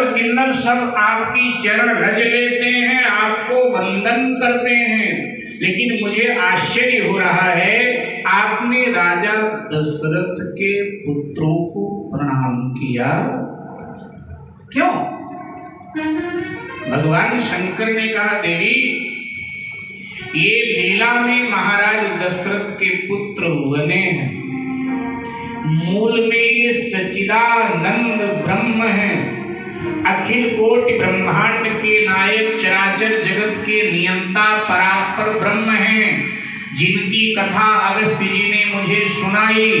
किन्नर सब आपकी चरण रज लेते हैं, आपको वंदन करते हैं, लेकिन मुझे आश्चर्य हो रहा है आपने राजा दशरथ के पुत्रों को प्रणाम किया क्यों? भगवान शंकर ने कहा देवी ये लीला में महाराज दशरथ के पुत्र बने हैं, मूल में ये सच्चिदानंद ब्रह्म है, अखिल कोटि ब्रह्मांड के नायक, चराचर जगत के नियंता परात्पर ब्रह्म हैं, जिनकी कथा अगस्त्य जी ने मुझे सुनाई,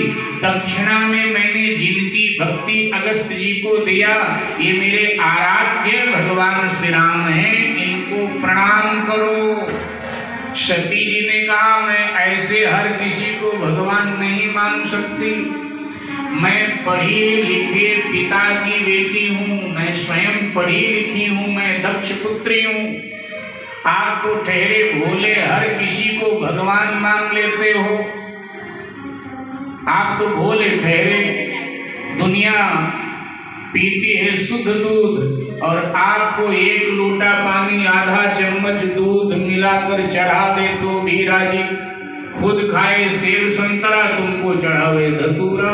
दक्षिणा में मैंने जिनकी भक्ति अगस्त्य जी को दिया, ये मेरे आराध्य भगवान श्री राम हैं, इनको प्रणाम करो। सती जी ने कहा मैं ऐसे हर किसी को भगवान नहीं मान सकती, मैं पढ़ी लिखे पिता की बेटी हूँ, मैं स्वयं पढ़ी लिखी हूँ, मैं दक्ष पुत्री हूँ, आप तो ठहरे भोले हर किसी को भगवान मान लेते हो, आप तो भोले ठहरे, दुनिया पीती है शुद्ध दूध और आपको एक लोटा पानी आधा चम्मच दूध मिलाकर चढ़ा दे तो भी राजी, खुद खाए सेब संतरा तुमको चढ़ावे धतूरा,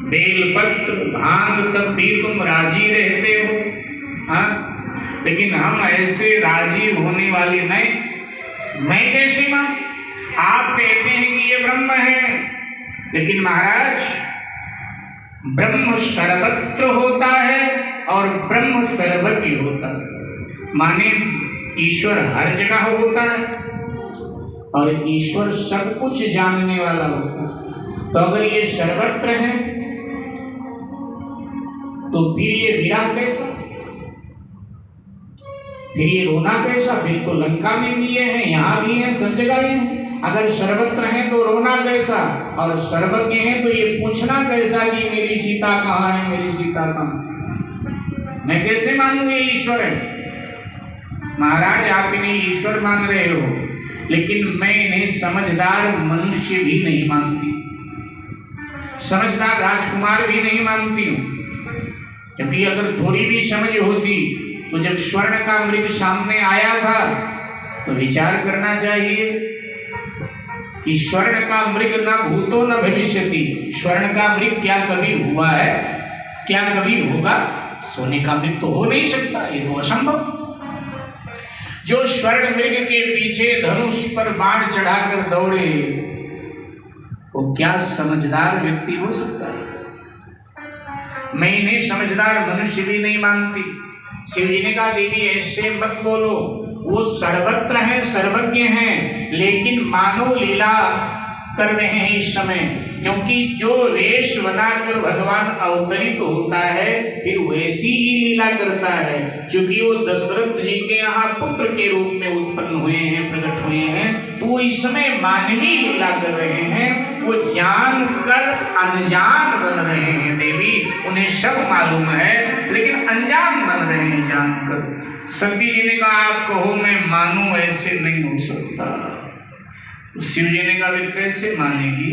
बेलपत्र भांग तब भी तुम राजी रहते हो, हाँ? लेकिन हम ऐसे राजी होने वाले नहीं। मैं कैसे मान? आप कहते हैं कि ये ब्रह्म है, लेकिन महाराज ब्रह्म सर्वत्र होता है और ब्रह्म सर्वज्ञ होता है, माने ईश्वर हर जगह होता है और ईश्वर सब कुछ जानने वाला होता है। तो अगर ये सर्वत्र है तो फिर ये विराग कैसा, फिर ये रोना कैसा? फिर तो लंका में भी ये है, यहाँ भी है, सब जगह है। अगर सर्वत्र है तो रोना कैसा, और सर्वज्ञ है तो ये पूछना कैसा कि मेरी सीता कहाँ है, मेरी सीता कहाँ? मैं कैसे मानूं ये ईश्वर है? महाराज आप इन्हें ईश्वर मान रहे हो, लेकिन मैं इन्हें समझदार मनुष्य भी नहीं मानती, समझदार राजकुमार भी नहीं मानती हूँ, क्योंकि अगर थोड़ी भी समझ होती तो जब स्वर्ण का मृग सामने आया था तो विचार करना चाहिए कि स्वर्ण का मृग न भूतो न भविष्यति, स्वर्ण का मृग क्या कभी हुआ है, क्या कभी होगा? सोने का मृग तो हो नहीं सकता, ये तो असंभव। जो स्वर्ण मृग के पीछे धनुष पर बाण चढ़ाकर दौड़े वो क्या समझदार व्यक्ति हो सकता है? मैं इन्हें समझदार मनुष्य भी नहीं मानती। शिव जी ने कहा देवी ऐसे मत बोलो, वो सर्वत्र हैं, सर्वज्ञ हैं, लेकिन मानव लीला कर रहे हैं इस समय, क्योंकि जो वेश बनाकर भगवान अवतरित होता है फिर वैसी ही लीला करता है। क्योंकि वो दशरथ जी के यहाँ पुत्र के रूप में उत्पन्न हुए हैं, प्रकट हुए हैं, तो वो इस समय मानवीय लीला कर रहे हैं। वो जानकर अनजान बन रहे हैं देवी, उन्हें सब मालूम है लेकिन अनजान बन रहे हैं जानकर। सती जी ने कहा आप कहो मैं मानूं, ऐसे नहीं हो सकता। शिव जी ने कहा फिर कैसे मानेगी?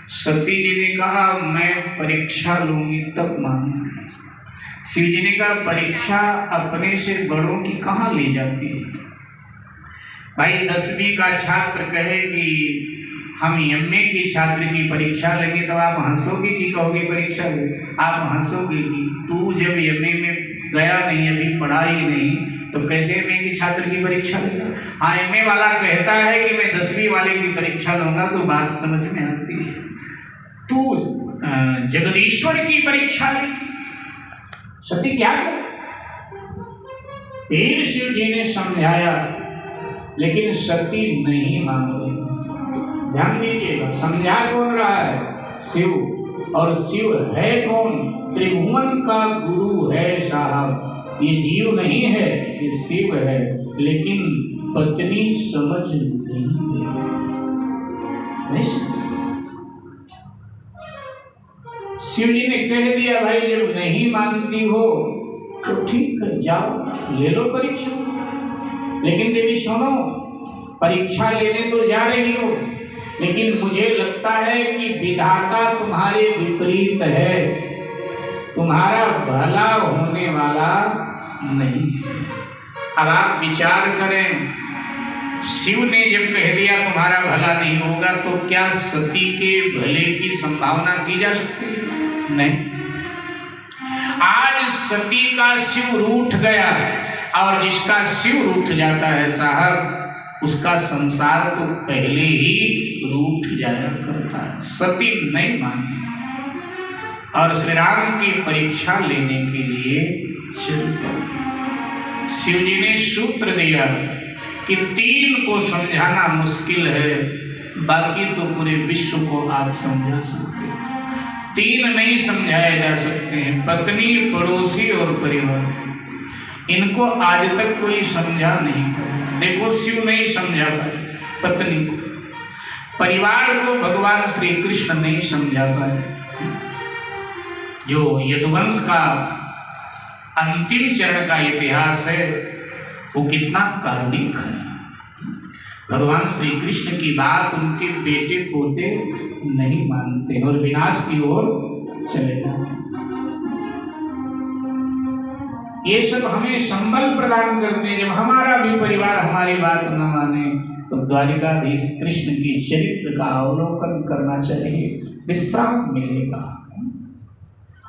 सती जी ने कहा मैं परीक्षा लूंगी तब मानूंगी। शिव जी ने कहा परीक्षा अपने से बड़ों की कहाँ ली जाती है? भाई 10वीं का छात्र कहे कि हम एमए की छात्र की परीक्षा लेंगे तो आप हंसोगे कि कहोगे परीक्षा ले? आप हंसोगे कि तू जब एमए में गया नहीं, अभी पढ़ा ही नहीं, तो कैसे एमए की छात्र की परीक्षा लेगा? हाँ, एमए वाला कहता है कि मैं 10वीं वाले की परीक्षा लूंगा तो बात समझ में आती है। तू जगदीश्वर की परीक्षा ले, सती क्या कर? फिर शिव जी ने समझाया लेकिन सती नहीं मान रही। ध्यान दीजिएगा, समझा कौन रहा है? शिव। और शिव है कौन? त्रिभुवन का गुरु है साहब। ये जीव नहीं है, ये शिव है। लेकिन पत्नी समझ नहीं। शिव जी ने कह दिया भाई जब नहीं मानती हो तो ठीक है, जाओ ले लो परीक्षा। लेकिन देवी सुनो, परीक्षा लेने तो जा रही हो, लेकिन मुझे लगता है कि विधाता तुम्हारे विपरीत है, तुम्हारा भला होने वाला नहीं है। अब आप विचार करें, शिव ने जब कह दिया तुम्हारा भला नहीं होगा, तो क्या सती के भले की संभावना की जा सकती है? नहीं। आज सती का शिव रूठ गया, और जिसका शिव रूठ जाता है साहब, उसका संसार तो पहले ही रूठ जाया करता है। सती नहीं मानी और श्री राम की परीक्षा लेने के लिए चल पड़े। शिव जी ने सूत्र दिया कि 3 को समझाना मुश्किल है, बाकी तो पूरे विश्व को आप समझा सकते हैं। 3 नहीं समझाए जा सकते हैं, पत्नी, पड़ोसी और परिवार। इनको आज तक कोई समझा नहीं पाया। देखो, शिव नहीं समझा पाए पत्नी को, परिवार को भगवान श्री कृष्ण नहीं समझा पाए। जो यदुवंश का अंतिम चरण का इतिहास है वो कितना कारुणिक है। भगवान श्री कृष्ण की बात उनके बेटे पोते नहीं मानते और विनाश की ओर चले जाते। ये सब हमें संबल प्रदान करते हैं। जब हमारा भी परिवार हमारी बात न माने तो द्वारिकाधीश कृष्ण की चरित्र का अवलोकन करना चाहिए, विश्राम मिलेगा।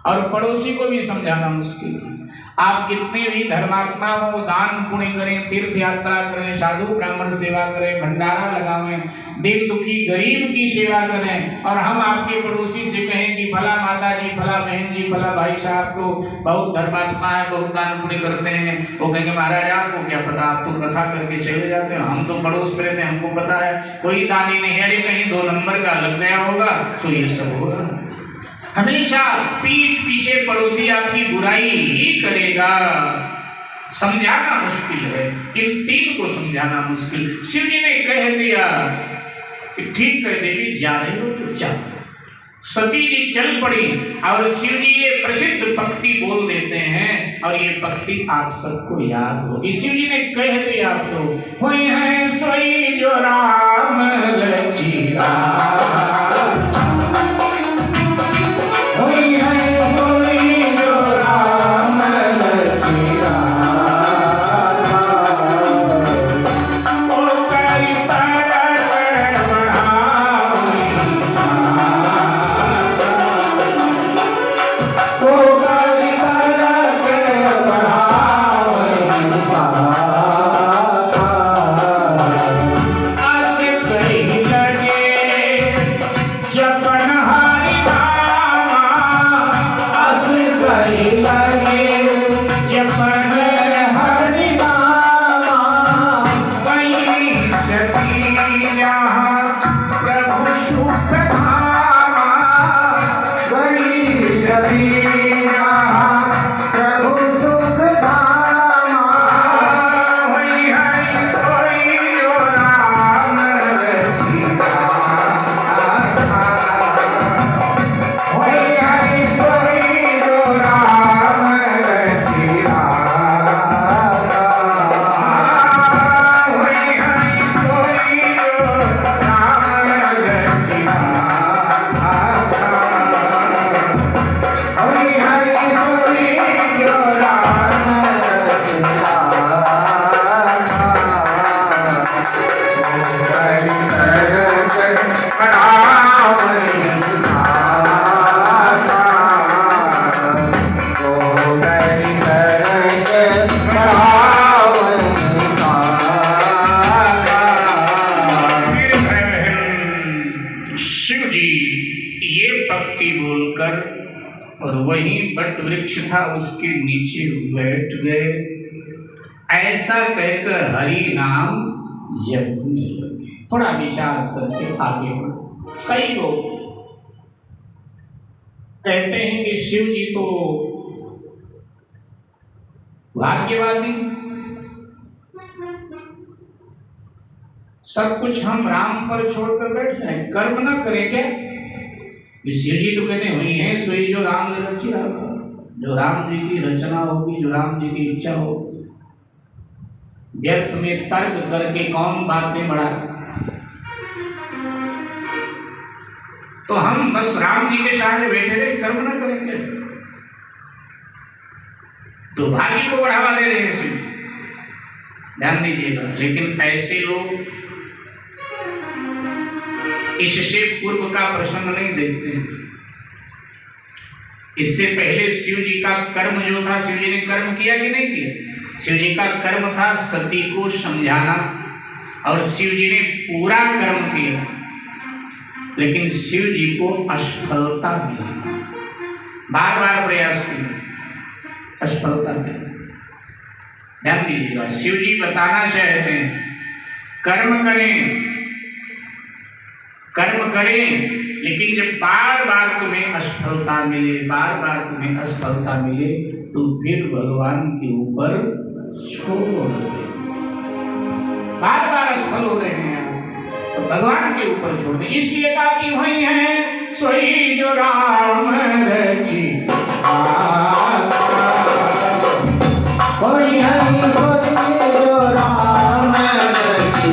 और पड़ोसी को भी समझाना मुश्किल है। आप कितने भी धर्मात्मा हो, दान पुण्य करें, तीर्थ यात्रा करें, साधु ब्राह्मण सेवा करें, भंडारा लगावें, दीन दुखी गरीब की सेवा करें, और हम आपके पड़ोसी से कहें कि भला माता जी, भला बहन जी, भला भाई साहब तो बहुत धर्मात्मा है, बहुत दान पुण्य करते हैं, वो कहेंगे महाराज आपको क्या पता, आप तो कथा करके चले जाते हैं, हम तो पड़ोस में रहते हैं, हमको पता है, कोई दानी नहीं है, कहीं 2 नंबर का लग गया होगा, सो ये सब हो रहा है। हमेशा पीठ पीछे पड़ोसी आपकी बुराई ही करेगा। समझाना मुश्किल है, इन 3 को समझाना मुश्किल। शिव जी ने कह दिया कि ठीक है देवी, जा रही हो तो जाओ। सती जी चल पड़ी और शिव जी ये प्रसिद्ध पंक्ति बोल देते हैं, और ये पंक्ति आप सबको याद होगी। शिव जी ने कह दिया आप तो, हुई है सोई जो राम लचीला, जी ये पंक्ति बोलकर और वहीं बट वृक्ष था उसके नीचे बैठ गए। ऐसा कहकर हरि नाम जपने लगे। थोड़ा विचार करके आगे बढ़ो। कई लोग कहते हैं कि शिव जी तो भाग्यवादी, सब कुछ हम राम पर छोड़कर बैठ जाए, कर्म ना करें क्या? शिव जी तो कहते हुई है सोई जो राम ने रची रखा, जो राम जी की रचना होगी, जो राम जी की इच्छा हो। व्यर्थ में तर्क करके कौन बातें बढ़ाए? तो हम बस राम जी के सामने बैठे रहे, कर्म ना करेंगे तो भाग्य को बढ़ावा दे रहे हैं शिव जी, ध्यान दीजिएगा। लेकिन ऐसे लोग इससे पूर्व का प्रसंग नहीं देखते हैं। इससे पहले शिव जी का कर्म जो था, शिव जी ने कर्म किया कि नहीं किया? शिव जी का कर्म था सती को समझाना, और शिव जी ने पूरा कर्म किया, लेकिन शिव जी को असफलता मिली। बार बार प्रयास किया, असफलता मिली। ध्यान दीजिएगा, शिव जी बताना चाहते हैं कर्म करें, कर्म करें, लेकिन जब बार बार तुम्हें असफलता मिले, बार बार तुम्हें असफलता मिले, तो फिर भगवान के ऊपर छोड़ दे। बार बार असफल हो रहे हैं तो भगवान के ऊपर छोड़ दे। इसलिए कहा कि वही है सोई जो राम रची वही है सोई जो राम रची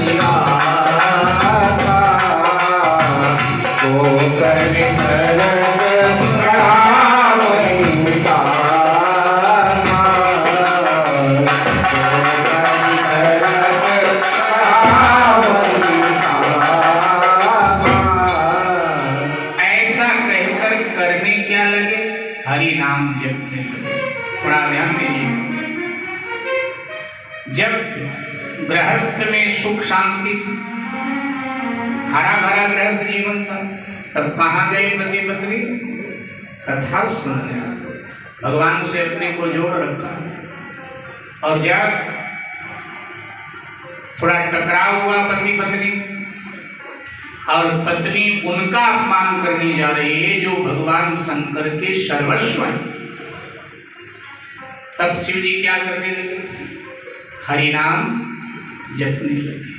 गृहस्थ में सुख शांति थी, हरा भरा गृहस्थ जीवन था, तब कहाँ गए पति पत्नी? कथा सुनने, भगवान से अपने को जोड़ रखा। और जब थोड़ा टकराव हुआ पति पत्नी, और पत्नी उनका अपमान करने जा रही है जो भगवान शंकर के सर्वस्व हैं, तब शिव जी क्या करने लगे? हरि नाम जपने लगे।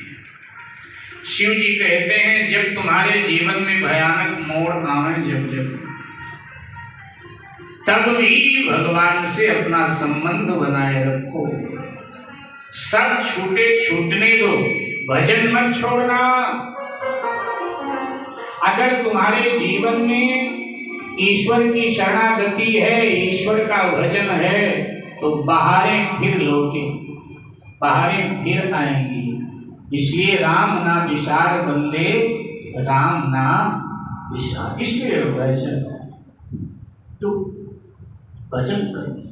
शिव जी कहते हैं जब तुम्हारे जीवन में भयानक मोड़ आवे, जब तब भी भगवान से अपना संबंध बनाए रखो। सब छूटे छूटने दो, भजन मत छोड़ना। अगर तुम्हारे जीवन में ईश्वर की शरणागति है, ईश्वर का भजन है, तो बहारें फिर लौटे, बहारें फिर आएंगी। इसलिए राम ना विसार बंदे, राम ना विसार। इसलिए भजन तो भजन करें।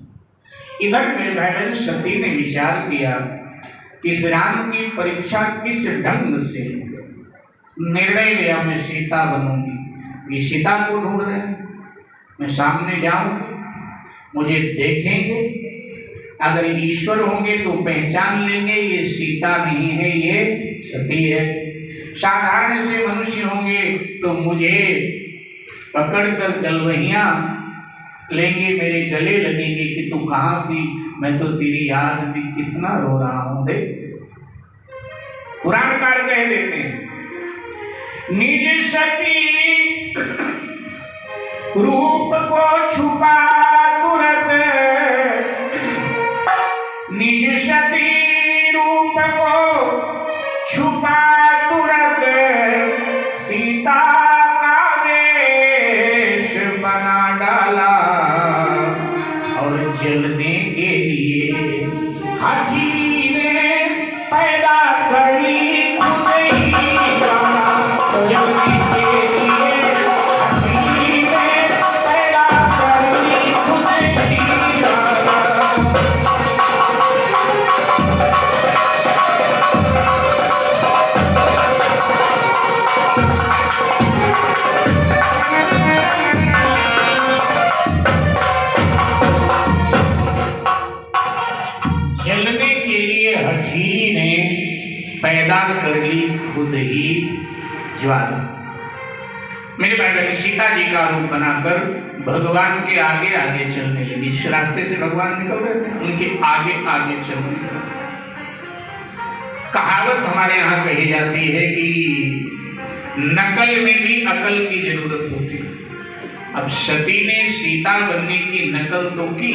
इधर मेरे भाई सती ने विचार किया कि इस राम की परीक्षा किस ढंग से, निर्णय लिया मैं सीता बनूंगी। ये सीता को ढूंढ रहे हैं, मैं सामने जाऊंगी, मुझे देखेंगे, अगर ईश्वर होंगे तो पहचान लेंगे ये सीता नहीं है, ये सती है। साधारण से मनुष्य होंगे तो मुझे पकड़कर गलवहियां लेंगे, मेरे गले लगेंगे कि तू कहाँ थी, मैं तो तेरी याद में कितना रो रहा हूं। दे पुराणकार कह देते हैं निज सती रूप को छुपा तुरंत, निज सती रूप को छुपा तुरंत, सीता का वेश बना डाला, और जलने के लिए हाथी ने पैदा कर ली खुद ही ज्वाला। जलने के लिए हाथी ने पैदा कर ली क्रोध ही ज्वाला। मेरे भाई बहन, सीता जी का रूप बनाकर भगवान के आगे आगे चलने लगी। इस रास्ते से भगवान निकल रहे थे, उनके आगे आगे चलने लगी। कहावत हमारे यहाँ कही जाती है कि नकल में भी अकल की जरूरत होती है। अब सती ने सीता बनने की नकल तो की,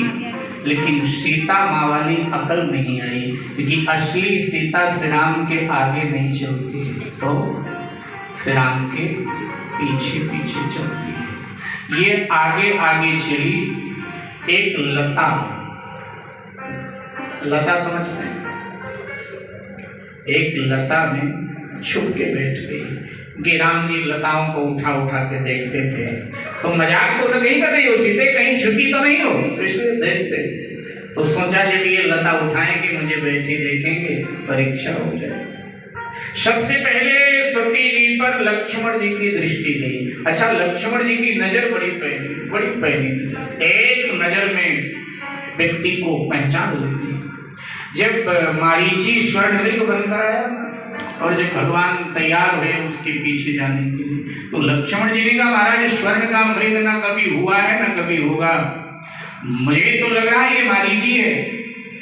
लेकिन सीता माँ वाली अकल नहीं आई, क्योंकि असली सीता श्री राम के आगे नहीं चलती, तो श्री राम के पीछे पीछे चलती है। ये आगे आगे चली। एक लता, लता समझते हैं, एक लता में छुप के बैठ गई। राम जी लताओं को उठा उठा के देखते थे, तो मजाक तो नहीं कर रही हो, सीधे कहीं छुपी तो नहीं हो, इसलिए देखते थे। तो सोचा जब ये लता उठाएंगे मुझे बैठी देखेंगे, परीक्षा हो जाए। सबसे पहले सती जी पर लक्ष्मण जी की दृष्टि गई। अच्छा, लक्ष्मण जी की नजर बड़ी पैनी नजर, एक नजर में व्यक्ति को पहचान लेती है। जब मारीची स्वर्ण मृग बनकर आया और जब भगवान तैयार हुए उसके पीछे जाने के लिए, तो लक्ष्मण जी ने कहा, महाराज स्वर्ण का मृग ना कभी हुआ है ना कभी होगा, मुझे तो लग रहा है ये मारीची है,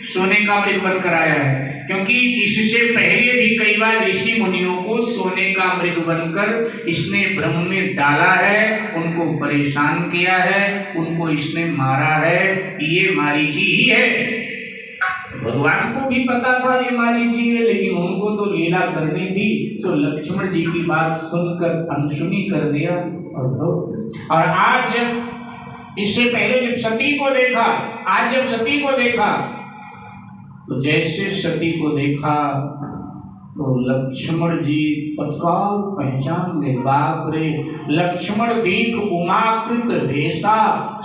सोने का मृग बनकर आया है। क्योंकि इससे पहले भी कई बार ऋषि मुनियों को सोने का मृग बनकर इसने भ्रम में डाला है, उनको परेशान किया है, उनको इसने मारा है, ये मारीची ही है। भगवान को भी पता था ये मारीची है, लेकिन उनको तो लीला करनी थी, सो लक्ष्मण जी की बात सुनकर अनसुनी कर दिया और आज इससे पहले जब सती को देखा, आज जब सती को देखा, तो जैसे सती को देखा तो लक्ष्मण जी तत्काल पहचान गए। बाप रे, लक्ष्मण दीख उमाकृत भेषा,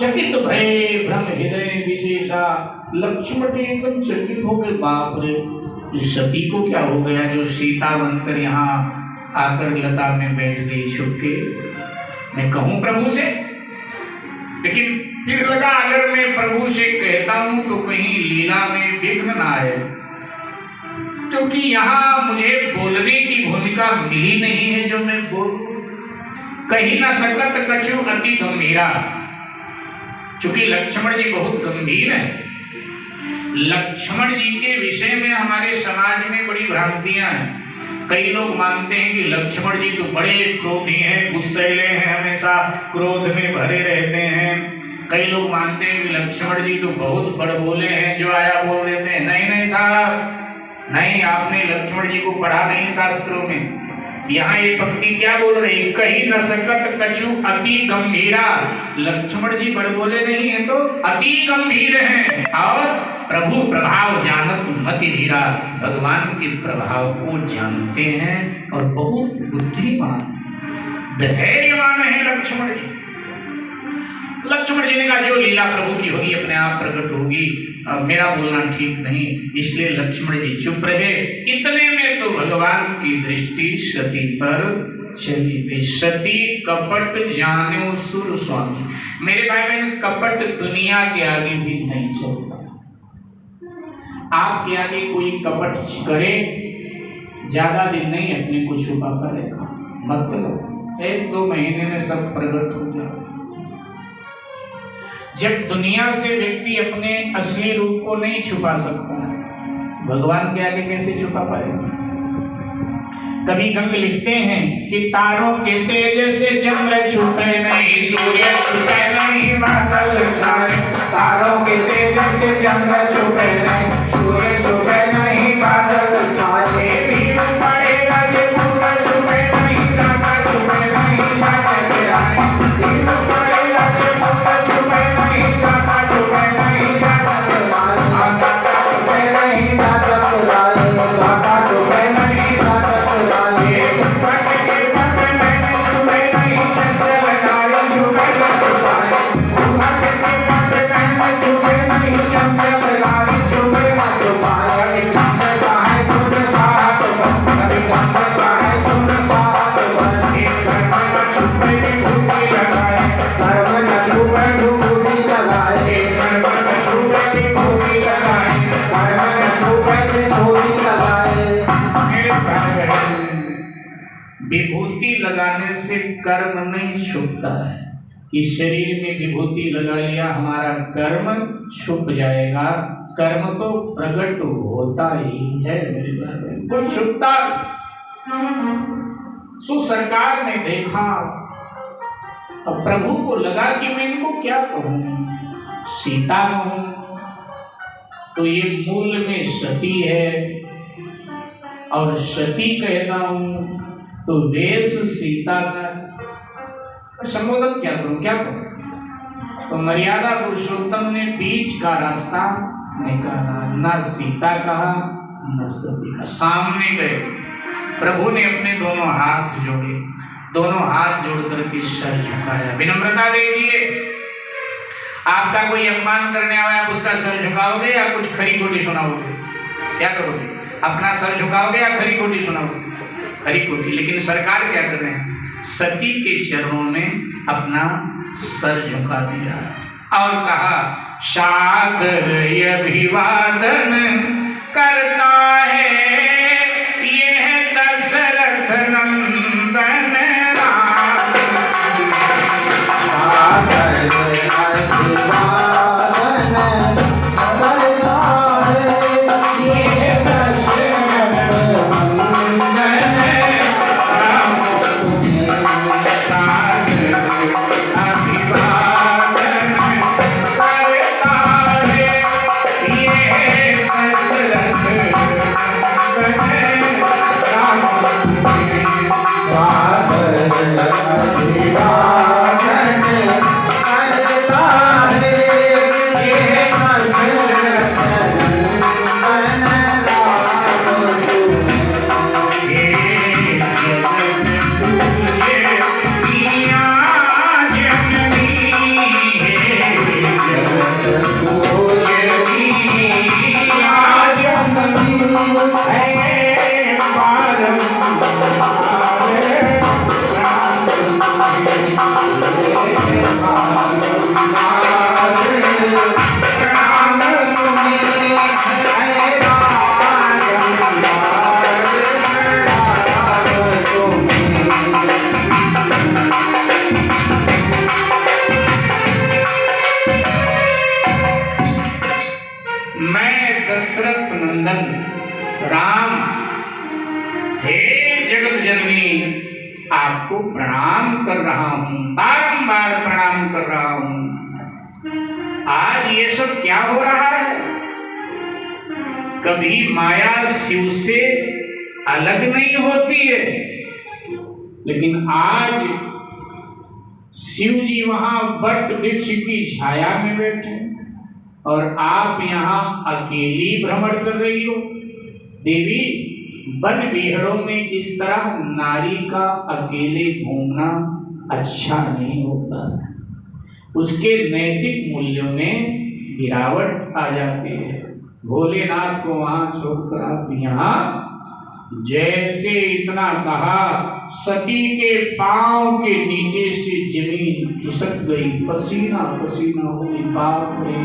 चकित भय भ्रम हृदय विशेषा। लक्ष्मण जी एकदम चकित हो गए, बाप रे, इस सती को क्या हो गया जो सीता बनकर यहाँ आकर लता में बैठ गई छुप के। मैं कहूँ प्रभु से, लेकिन फिर लगा अगर मैं प्रभु से कहता हूं तो कहीं लीला में विघ्न ना आए, क्योंकि यहाँ मुझे बोलने की भूमिका मिली नहीं है जो मैं बोलूं। कहीं ना सकत कछु अति गंभीरा, चूंकि लक्ष्मण जी बहुत गंभीर हैं। लक्ष्मण जी के विषय में हमारे समाज में बड़ी भ्रांतियां हैं। कई लोग मानते हैं कि लक्ष्मण जी तो बड़े क्रोधी हैं, गुस्सैले हैं, हमेशा क्रोध में भरे रहते हैं। कई लोग मानते हैं कि लक्ष्मण जी तो बहुत बड़बोले हैं, जो आया बोल देते हैं। नहीं नहीं साहब, नहीं, आपने लक्ष्मण जी को पढ़ा नहीं शास्त्रों में। यहाँ ये पंक्ति क्या बोल रही, कहीं न सकत कछु अति गंभीरा। लक्ष्मण जी बड़बोले नहीं है तो अति गंभीर हैं, और प्रभु प्रभाव जानत मति धीरा, भगवान के प्रभाव को जानते हैं और बहुत बुद्धिमान धैर्यवान है लक्ष्मण जी। लक्ष्मण जी ने कहा जो लीला प्रभु की होगी अपने आप प्रकट होगी, मेरा बोलना ठीक नहीं, इसलिए लक्ष्मण जी चुप रहे। इतने में तो भगवान की दृष्टि सती पर चली गई। सती कपट जाने सुर स्वामी। मेरे भाई बहन, कपट दुनिया के आगे भी नहीं चलता। आपके आगे कोई कपट करे, ज्यादा दिन नहीं अपने को छुपाता रहेगा, मतलब 1-2 महीने में सब प्रकट हो जाए। जब दुनिया से व्यक्ति अपने असली रूप को नहीं छुपा सकता, भगवान के आगे कैसे छुपा पाएगा। कभी गंग लिखते हैं कि तारों के तेज से चंद्र छुपे नहीं, सूर्य छुपे नहीं, बादल छाए। तारों के तेज से चंद्र छुपे नहीं, सूर्य छुपे नहीं, बादल छाए। भीम पड़ेगा जे पूरा छुपे नहीं, दाता छुपे नहीं, दाता गिराए। भीम पड़ेगा जे पूरा छुपे नहीं, दाता छुपे नहीं, दाता गिराए। दाता छुपे नहीं, दाता गिराए। दाता छुपे नहीं, दाता गिराए। पट के पट में छुपे नहीं, चंचल नारी छुपे न छुपाए। पट के पट में छुपे नहीं, चंचल नारी छुपे न छुपाए। से कर्म नहीं छुपता है कि शरीर में विभूति लगा लिया हमारा कर्म छुप जाएगा। कर्म तो प्रकट होता ही है मेरे भाई, कोई छुपता। सो सरकार ने देखा, अब प्रभु को लगा कि मैं इनको क्या कहूं, सीता कहूं तो ये मूल में सती है, और सती कहता हूं तो वेश सीता का, संबोधन क्या करूं, क्या करूं। तो मर्यादा पुरुषोत्तम ने बीच का रास्ता निकाला, न सीता कहा न सती का। सामने गए, प्रभु ने अपने दोनों हाथ जोड़े, दोनों हाथ जोड़ करके सर झुकाया। विनम्रता देखिए, आपका कोई अपमान करने आया, आप उसका सर झुकाओगे या कुछ खरी खोटी सुनाओगे? क्या करोगे? अपना सर झुकाओगे या खरी खोटी सुनाओगे? खरी खोटी। लेकिन सरकार क्या कर रहे हैं, सती के चरणों में अपना सर झुका दिया और कहा, सादर अभिवादन करता है यह दशरथ नंदन राम। सादर अभिवादन करता है यह दशरथ नंदन राम। सादर अभिवादन करता है यह दशरथ नंदन राम। सादर अभिवादन करता है यह दशरथ नंदन राम। हे जगत पूज्य पिया जननी, हे जगत पूज्य पिया जननी, हे बारंबार मैं दशरथ नंदन राम, हे जगत जननी, आपको प्रणाम कर रहा हूं, बारंबार प्रणाम कर रहा हूं। आज ये सब क्या हो रहा है? कभी माया शिव से अलग नहीं होती है, लेकिन आज शिव जी वहां वट वृक्ष की छाया में बैठे और आप यहाँ अकेली भ्रमण कर रही हो। देवी, वन विहड़ों में इस तरह नारी का अकेले घूमना अच्छा नहीं होता है, उसके नैतिक मूल्यों में गिरावट आ जाती है। भोलेनाथ को वहां छोड़कर आप यहाँ, जैसे इतना कहा, सती के पांव के नीचे से जमीन खिसक गई, पसीना पसीना हो गई। बाप रे,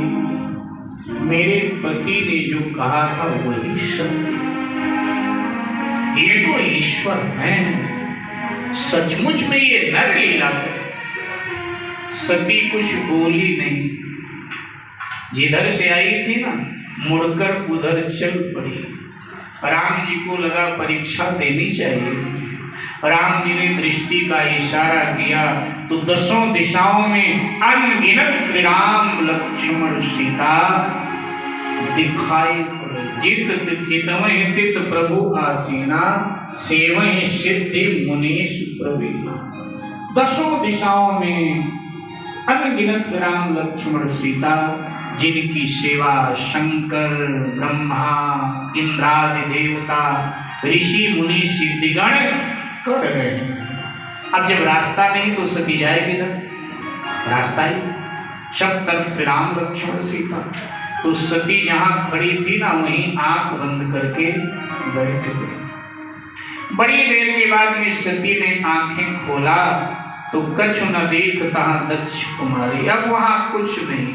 मेरे पति ने जो कहा था वही सत्य, ये तो ईश्वर है, सचमुच में ये नर लीला है। सती कुछ बोली नहीं, जिधर से आई थी ना, मुड़कर उधर चल पड़ी। राम जी को लगा परीक्षा देनी चाहिए। राम जी ने दृष्टि का इशारा किया तो दसों दिशाओं में अनगिनत श्री राम लक्ष्मण सीता दिखाई पड़े। जित चितमहि तित प्रभु आसीना, सेवहि सिद्धि मुनीश प्रवीणा। दसों दिशाओं में अनगिनत श्री राम लक्ष्मण सीता, जिनकी सेवा शंकर, ब्रह्मा, इंद्रादि देवता, ऋषि मुनि सिद्धिगण कर रहे हैं। अब जब रास्ता नहीं तो सती जाएगी ना, रास्ता ही सब तरफ श्री राम लक्ष्मण सीता। तो सती जहां खड़ी थी ना, वहीं आंख बंद करके बैठ गई। बड़ी देर के बाद में सती ने आंखें खोला तो कछु न देख तहां दक्ष कुमारी। अब वहां कुछ नहीं,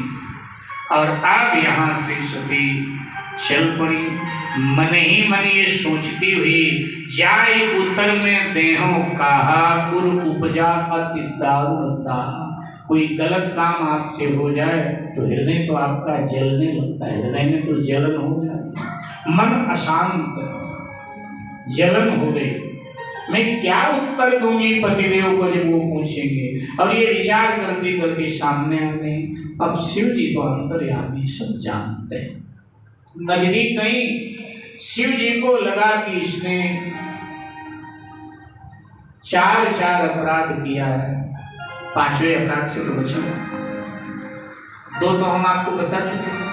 और अब यहां से सती चल पड़ी। मन ही मन ये सोचती हुई जाय उतर में देहों कहा उर उपजा अति दारुणता। कोई गलत काम आपसे हो जाए तो हृदय तो आपका जलने लगता है, हृदय में तो जलन हो जाती है, मन अशांत, जलन हो गई। मैं क्या उत्तर दूंगी पतिदेव को जब वो पूछेंगे। और ये विचार करते करते सामने आ गए। अब शिव जी तो अंतर्यामी सब जानते हैं। नजदीक गई, शिव जी को लगा कि इसने 4 अपराध किया है, 5वें अपराध से तो बचा। 2 तो हम आपको बता चुके हैं,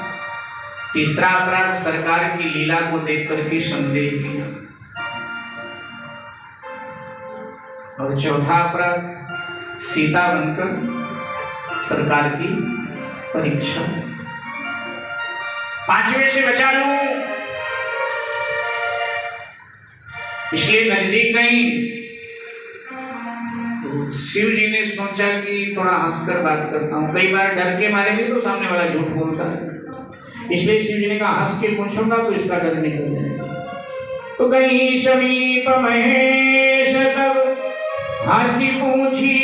तीसरा अपराध सरकार की लीला को देख करके संदेह किया, और चौथा अपराध सीता बनकर सरकार की परीक्षा। 5वें से बचा लूं इसलिए नजदीक गई। तो शिव जी ने सोचा कि थोड़ा हंसकर बात करता हूं, कई बार डर के मारे भी तो सामने वाला झूठ बोलता है, इसलिए शिव जी ने कहा हंस के पूछूंगा तो इसका डर निकल जाएगा। तो गई समीप महेश तब हंसी पूछी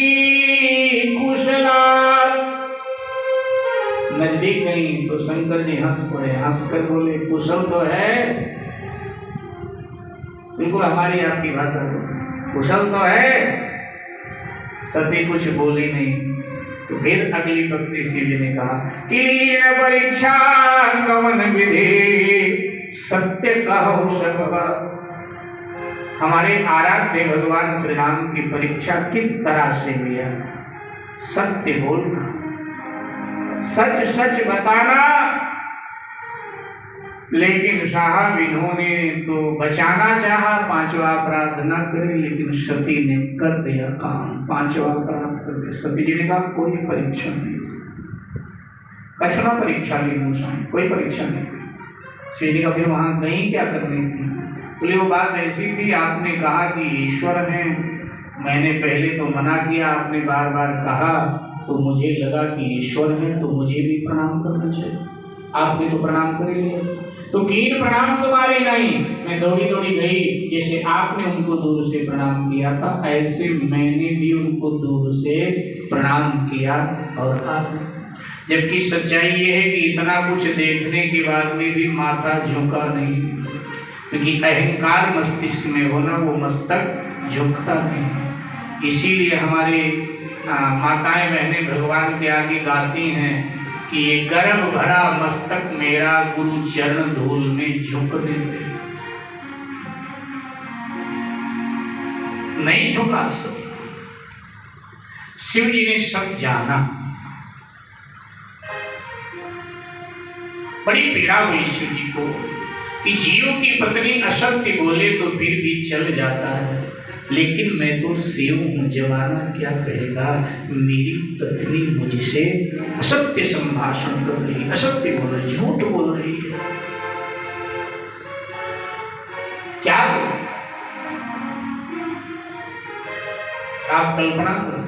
कुशला। नजदीक गई तो शंकर जी हंस पड़े, हंसकर बोले कुशल तो है, बिल्कुल हमारी आपकी भाषा में कुशल तो है। सती कुछ बोली नहीं। तो फिर अगली पंक्ति शिव जी ने कहा कि लीन परीक्षा कवन विधि सत्य कहो सकवा। हमारे आराध्य भगवान श्री राम की परीक्षा किस तरह से लिया? सत्य बोलना, सच सच बताना। लेकिन साहब इन्होंने तो बचाना चाहा, 5वां अपराध न करे, लेकिन सती ने कर दिया काम, 5वां अपराध कर दिया। सती जी ने कहा कोई परीक्षा नहीं, कछुआ परीक्षा ली मूसा, कोई परीक्षा नहीं। शिव जी का फिर वहां गई क्या करनी थी? बोले वो बात ऐसी थी, आपने कहा कि ईश्वर है, मैंने पहले तो मना किया, आपने बार बार कहा, तो मुझे लगा कि ईश्वर है तो मुझे भी प्रणाम करना चाहिए। आपने तो प्रणाम कर लिया, तो कीन प्रणाम तुम्हारे नहीं। मैं दौड़ी दौड़ी गई, जैसे आपने उनको दूर से प्रणाम किया था ऐसे मैंने भी उनको दूर से प्रणाम किया। और आप, जबकि सच्चाई ये है कि इतना कुछ देखने के बाद में भी माथा झुका नहीं, क्योंकि अहंकार मस्तिष्क में होना, वो मस्तक झुकता नहीं। इसीलिए हमारे माताएं बहनें भगवान के आगे गाती हैं कि ये गर्भ भरा मस्तक मेरा गुरु चरण धूल में झुकने दे। नहीं झुका सब। शिव जी ने सब जाना। बड़ी पीड़ा हुई शिव जी को कि जीव की पत्नी असत्य बोले तो फिर भी चल जाता है, लेकिन मैं तो शिव हूं, जवाना क्या कहेगा, मेरी पत्नी मुझसे असत्य संभाषण कर रही, असत्य बोल रही, झूठ बोल रही है, क्या करूं? आप कल्पना करो,